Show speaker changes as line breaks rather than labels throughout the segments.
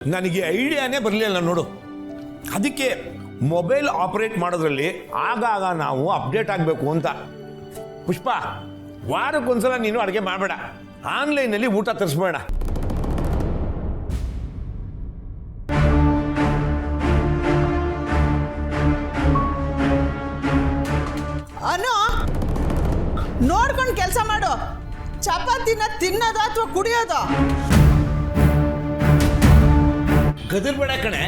ನನಗೆ ಐಡಿಯಾನೇ ಬರಲಿಲ್ಲ ನೋಡು. ಅದಕ್ಕೆ ಮೊಬೈಲ್ ಆಪರೇಟ್ ಮಾಡೋದ್ರಲ್ಲಿ ಆಗಾಗ ನಾವು ಅಪ್ಡೇಟ್ ಆಗಬೇಕು ಅಂತ. ಪುಷ್ಪ, ವಾರಕ್ಕೊಂದ್ಸಲ ನೀನು ಅಡುಗೆ ಮಾಡಬೇಡ, ಆನ್ಲೈನಲ್ಲಿ ಊಟ ತರಿಸ್ಬೇಡ.
ಅನು, ನೋಡ್ಕೊಂಡು ಕೆಲಸ ಮಾಡು. ಚಪಾತಿನ ತಿನ್ನೋದು ಅಥವಾ ಕುಡಿಯೋದು?
ಗದರ್ಬೇಡ ಕಣೆ,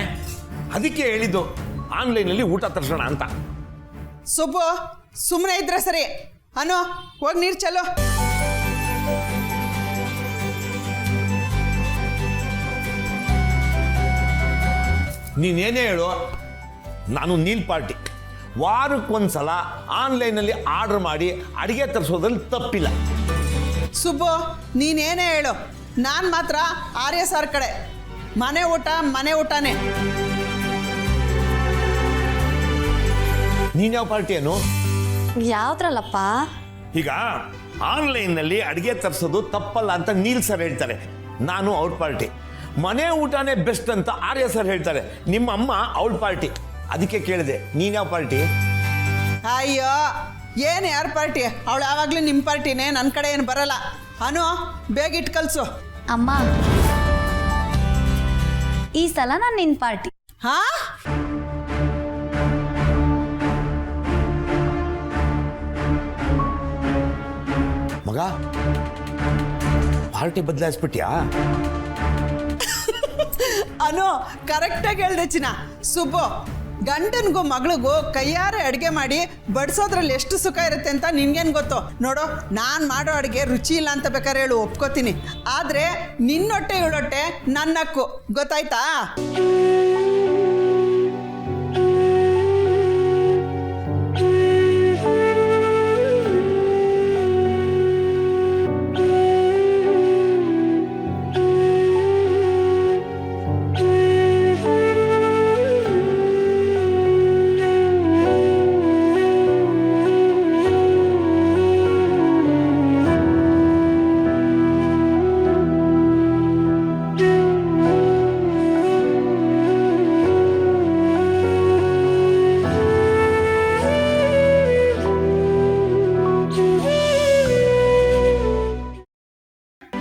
ಅದಕ್ಕೆ ಹೇಳಿದ್ದು ಆನ್ಲೈನಲ್ಲಿ ಊಟ ತರಿಸೋಣ ಅಂತ.
ಸುಬ್ಬು, ಸುಮ್ಮನೆ ಇದ್ರೆ ಸರಿ. ಅನು, ಹೋಗಿ ನೀರು ಚಲೋ.
ನೀನೇನೇ ಹೇಳು, ನಾನು ನೀಲ್ ಪಾರ್ಟಿ. ವಾರಕ್ಕೊಂದ್ಸಲ ಆನ್ಲೈನಲ್ಲಿ ಆರ್ಡರ್ ಮಾಡಿ ಅಡುಗೆ ತರಿಸೋದ್ರಲ್ಲಿ ತಪ್ಪಿಲ್ಲ.
ಸುಬ್ಬು, ನೀನೇನೇ ಹೇಳು, ನಾನು ಮಾತ್ರ ಆರ್ಯ ಸಾರ್ ಕಡೆ. ಮನೆ ಊಟನೇ.
ನೀನ್ಯಾವ ಪಾರ್ಟಿ ಏನು?
ಯಾವ್ದ್ರಲ್ಲಪ್ಪ?
ಈಗ ಆನ್ಲೈನ್ನಲ್ಲಿ ಅಡುಗೆ ತರಿಸೋದು ತಪ್ಪಲ್ಲ ಅಂತ ನೀಲ್ ಸರ್ ಹೇಳ್ತಾರೆ, ನಾನು ಔಟ್ ಪಾರ್ಟಿ. ಮನೆ ಊಟನೇ ಬೆಸ್ಟ್ ಅಂತ ಆರ್ಯ ಸರ್ ಹೇಳ್ತಾರೆ, ನಿಮ್ಮ ಅಮ್ಮ ಔಟ್ ಪಾರ್ಟಿ. ಅದಕ್ಕೆ ಕೇಳಿದೆ, ನೀನ್ಯಾವ ಪಾರ್ಟಿ?
ಅಯ್ಯೋ, ಏನು ಯಾರ ಪಾರ್ಟಿ? ಅವಳು ಯಾವಾಗಲೂ ನಿಮ್ಮ ಪಾರ್ಟಿನೇ, ನನ್ನ ಕಡೆ ಏನು ಬರಲ್ಲ. ಅನು, ಬೇಗ ಇಟ್ಟು ಕಲ್ಸು.
ಅಮ್ಮ, ಈ ಸಲ ನಾನು ನಿನ್ ಪಾರ್ಟಿ.
ಹಾ?
ಮಗ, ಪಾರ್ಟಿ ಬದಲಾಯಿಸ್ಬಿಟ್ಯಾ?
ಅನು, ಕರೆಕ್ಟಾಗಿ ಹೇಳ್ದೆ ಚಿನ್ನ. ಸುಬ್ಬು, ಗಂಡನಿಗೂ ಮಗಳಿಗೂ ಕೈಯಾರೆ ಅಡುಗೆ ಮಾಡಿ ಬಡಿಸೋದ್ರಲ್ಲಿ ಎಷ್ಟು ಸುಖ ಇರುತ್ತೆ ಅಂತ ನಿನ್ಗೇನು ಗೊತ್ತು? ನೋಡು, ನಾನು ಮಾಡೋ ಅಡುಗೆ ರುಚಿ ಇಲ್ಲ ಅಂತ ಬೇಕಾದ್ರೆ ಹೇಳು, ಒಪ್ಕೋತೀನಿ. ಆದರೆ ನಿನ್ನೊಟ್ಟೆ ಇವಳೊಟ್ಟೆ ನನ್ನಕ್ಕು, ಗೊತ್ತಾಯ್ತಾ?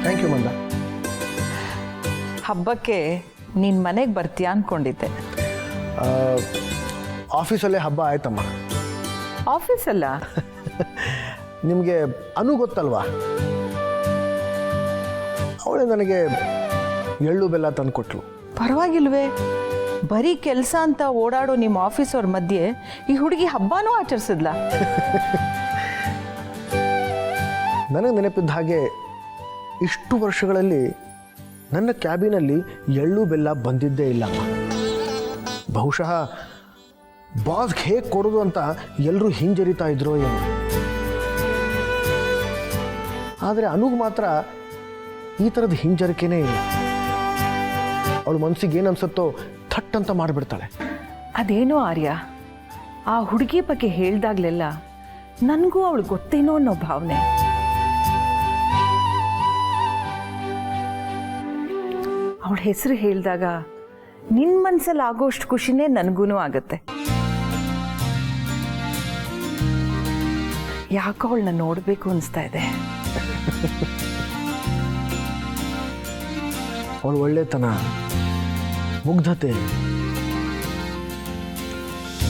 ಥ್ಯಾಂಕ್ ಯು ಮಂದ.
ಹಬ್ಬಕ್ಕೆ ನೀನು ಮನೆಗೆ ಬರ್ತೀಯಾ ಅಂದ್ಕೊಂಡಿದ್ದೆ.
ಆಫೀಸಲ್ಲೇ ಹಬ್ಬ ಆಯ್ತಮ್ಮ.
ಆಫೀಸಲ್ಲ?
ನಿಮಗೆ ಅನು ಗೊತ್ತಲ್ವಾ, ಅವಳೇ ನನಗೆ ಎಳ್ಳು ಬೆಲ್ಲ ತಂದು ಕೊಟ್ಲು.
ಪರವಾಗಿಲ್ವೇ, ಬರೀ ಕೆಲಸ ಅಂತ ಓಡಾಡೋ ನಿಮ್ಮ ಆಫೀಸವ್ರ ಮಧ್ಯೆ ಈ ಹುಡುಗಿ ಹಬ್ಬನೂ ಆಚರಿಸಿದ್ಲ.
ನನಗೆ ನೆನಪಿದ್ದ ಹಾಗೆ ಇಷ್ಟು ವರ್ಷಗಳಲ್ಲಿ ನನ್ನ ಕ್ಯಾಬಿನಲ್ಲಿ ಎಳ್ಳು ಬೆಲ್ಲ ಬಂದಿದ್ದೇ ಇಲ್ಲಮ್ಮ. ಬಹುಶಃ ಬಾಸ್ಗೆ ಹೇಗೆ ಕೊಡೋದು ಅಂತ ಎಲ್ಲರೂ ಹಿಂಜರಿತಾ ಇದ್ರೋ ಏನೋ. ಆದರೆ ಅನುಗ್ ಮಾತ್ರ ಈ ಥರದ ಹಿಂಜರಿಕೆನೇ ಇಲ್ಲ. ಅವಳ ಮನಸ್ಸಿಗೆ ಏನು ಅನ್ಸುತ್ತೋ ಥಟ್ ಅಂತ ಮಾಡಿಬಿಡ್ತಾಳೆ.
ಅದೇನೋ ಆರ್ಯ, ಆ ಹುಡುಗಿ ಬಗ್ಗೆ ಹೇಳ್ದಾಗ್ಲೆಲ್ಲ ನನಗೂ ಅವಳು ಗೊತ್ತೇನೋ ಅನ್ನೋ ಭಾವನೆ. ಅವಳ ಹೆಸರು ಹೇಳಿದಾಗ ನಿನ್ನ ಮನಸ್ಸಲ್ಲಿ ಆಗೋಷ್ಟು ಖುಷಿನೇ ನನಗೂ ಆಗುತ್ತೆ. ಯಾಕೋ ಅವಳನ್ನ ನೋಡಬೇಕು ಅನಿಸ್ತಾ ಇದೆ.
ಅವಳು ಒಳ್ಳೆತನ, ಮುಗ್ಧತೆ,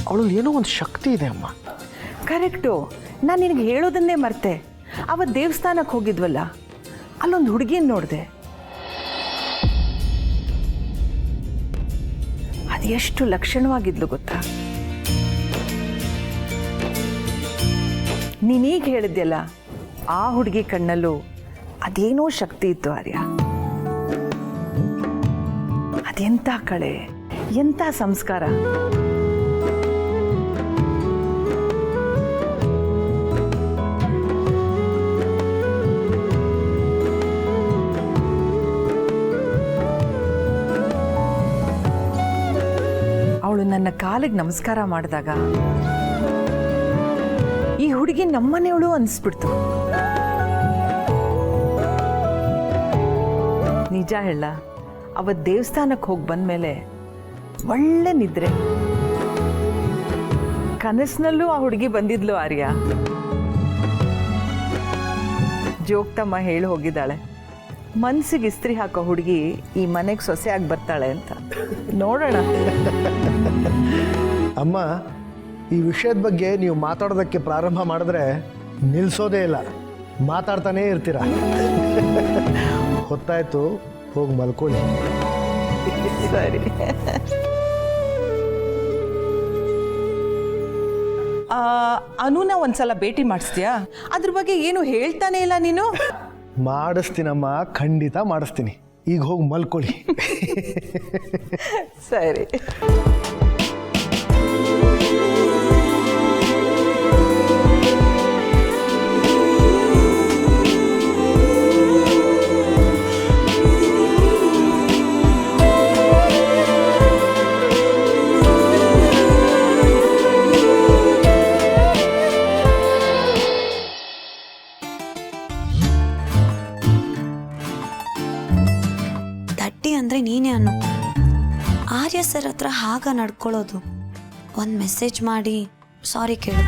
ಅವಳಲ್ಲಿ ಏನೋ ಒಂದು ಶಕ್ತಿ ಇದೆ ಅಮ್ಮ.
ಕರೆಕ್ಟು. ನಾನು ನಿನಗೆ ಹೇಳೋದನ್ನೇ ಮರ್ತೆ. ಅವತ್ತು ದೇವಸ್ಥಾನಕ್ಕೆ ಹೋಗಿದ್ವಲ್ಲ, ಅಲ್ಲೊಂದು ಹುಡುಗಿನ ನೋಡಿದೆ. ಅದು ಎಷ್ಟು ಲಕ್ಷಣವಾಗಿದ್ಲು ಗೊತ್ತಾ? ನೀನೀಗ ಹೇಳಿದ್ಯಲ್ಲ, ಆ ಹುಡುಗಿ ಕಣ್ಣಲ್ಲೂ ಅದೇನೋ ಶಕ್ತಿ ಇತ್ತು ಆರ್ಯ. ಅದೆಂಥ ಕಳೆ, ಎಂಥ ಸಂಸ್ಕಾರ. ಅವಳು ನನ್ನ ಕಾಲಿಗೆ ನಮಸ್ಕಾರ ಮಾಡಿದಾಗ ಈ ಹುಡುಗಿ ನಮ್ಮನೆಯವಳು ಅನಿಸ್ಬಿಡ್ತು. ನಿಜ ಹೇಳ, ಅವತ್ತು ದೇವಸ್ಥಾನಕ್ಕೆ ಹೋಗಿ ಬಂದಮೇಲೆ ಒಳ್ಳೆ ನಿದ್ರೆ. ಕನಸಿನಲ್ಲೂ ಆ ಹುಡುಗಿ ಬಂದಿದ್ಲು ಆರ್ಯ. ಜೋಗ್ತಮ್ಮ ಹೇಳಿ ಹೋಗಿದ್ದಾಳೆ, ಮನ್ಸಿಗೆ ಇಸ್ತ್ರಿ ಹಾಕೋ ಹುಡುಗಿ ಈ ಮನೆಗೆ ಸೊಸೆಯಾಗಿ ಬರ್ತಾಳೆ ಅಂತ. ನೋಡೋಣ.
ಅಮ್ಮ, ಈ ವಿಷಯದ ಬಗ್ಗೆ ನೀವು ಮಾತಾಡೋದಕ್ಕೆ ಪ್ರಾರಂಭ ಮಾಡಿದ್ರೆ ನಿಲ್ಲಿಸೋದೇ ಇಲ್ಲ, ಮಾತಾಡ್ತಾನೇ ಇರ್ತೀರ. ಹೊತ್ತಾಯ್ತು, ಹೋಗಿ ಮಲ್ಕೊಳ್ಳಿ.
ಸರಿ. ಅನುನ ಒಂದ್ಸಲ ಭೇಟಿ ಮಾಡಿಸ್ತೀಯಾ? ಅದ್ರ ಬಗ್ಗೆ ಏನು ಹೇಳ್ತಾನೆ ಇಲ್ಲ ನೀನು.
ಮಾಡಿಸ್ತೀನಮ್ಮ, ಖಂಡಿತ ಮಾಡಿಸ್ತೀನಿ. ಈಗ ಹೋಗಿ ಮಲ್ಕೊಳ್ಳಿ.
ಸರಿ.
ದಡ್ಡಿ ಅಂದರೆ ನೀನೇ ಅನ್ನು. ಆರ್ಯ ಸರ್ ಹತ್ರ ಹಾಗ ನಡ್ಕೊಳ್ಳೋದು. ಒಂದು ಮೆಸೇಜ್ ಮಾಡಿ ಸಾರಿ ಕೇಳು.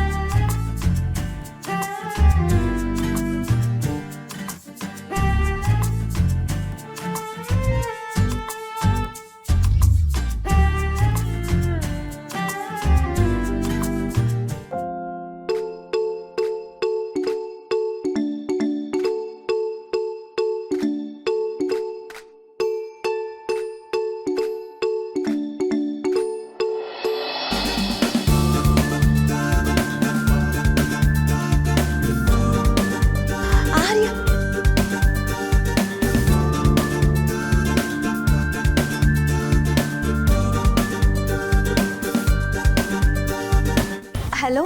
Hello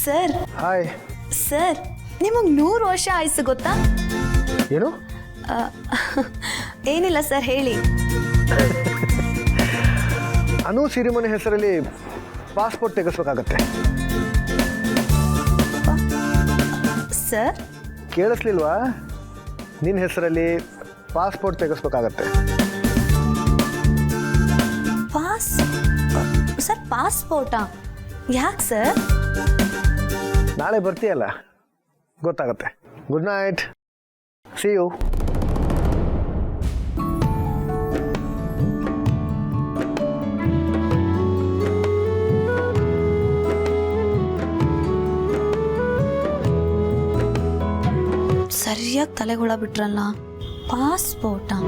sir.
ಹಾಯ್.
ಸರ್, ನಿಮಗೆ 100 ವರ್ಷ ಆಯ್ತು ಗೊತ್ತಾ?
ಏನು?
ಏನಿಲ್ಲ ಸರ್, ಹೇಳಿ.
ಅನು ಸಿರಿಮನೆ ಹೆಸರಲ್ಲಿ ಪಾಸ್ಪೋರ್ಟ್ ತೆಗೆಸ್ಬೇಕಾಗತ್ತೆ.
ಸರ್,
ಕೇಳಿಸ್ಲಿಲ್ವಾ? ನಿನ್ನ ಹೆಸರಲ್ಲಿ ಪಾಸ್ಪೋರ್ಟ್ ತೆಗೆಸ್ಬೇಕಾಗತ್ತೆ.
ಸರ್ ಪಾಸ್ಪೋರ್ಟಾ? ಯಾಕೆ ಸರ್?
ನಾಳೆ ಬರ್ತೀಯಲ್ಲ, ಗೊತ್ತಾಗತ್ತೆ. Good night, see you.
ಸರಿಯಾಗಿ ತಲೆಗೊಳ ಬಿಟ್ರಲ್ಲ. ಪಾಸ್ಪೋರ್ಟಾ?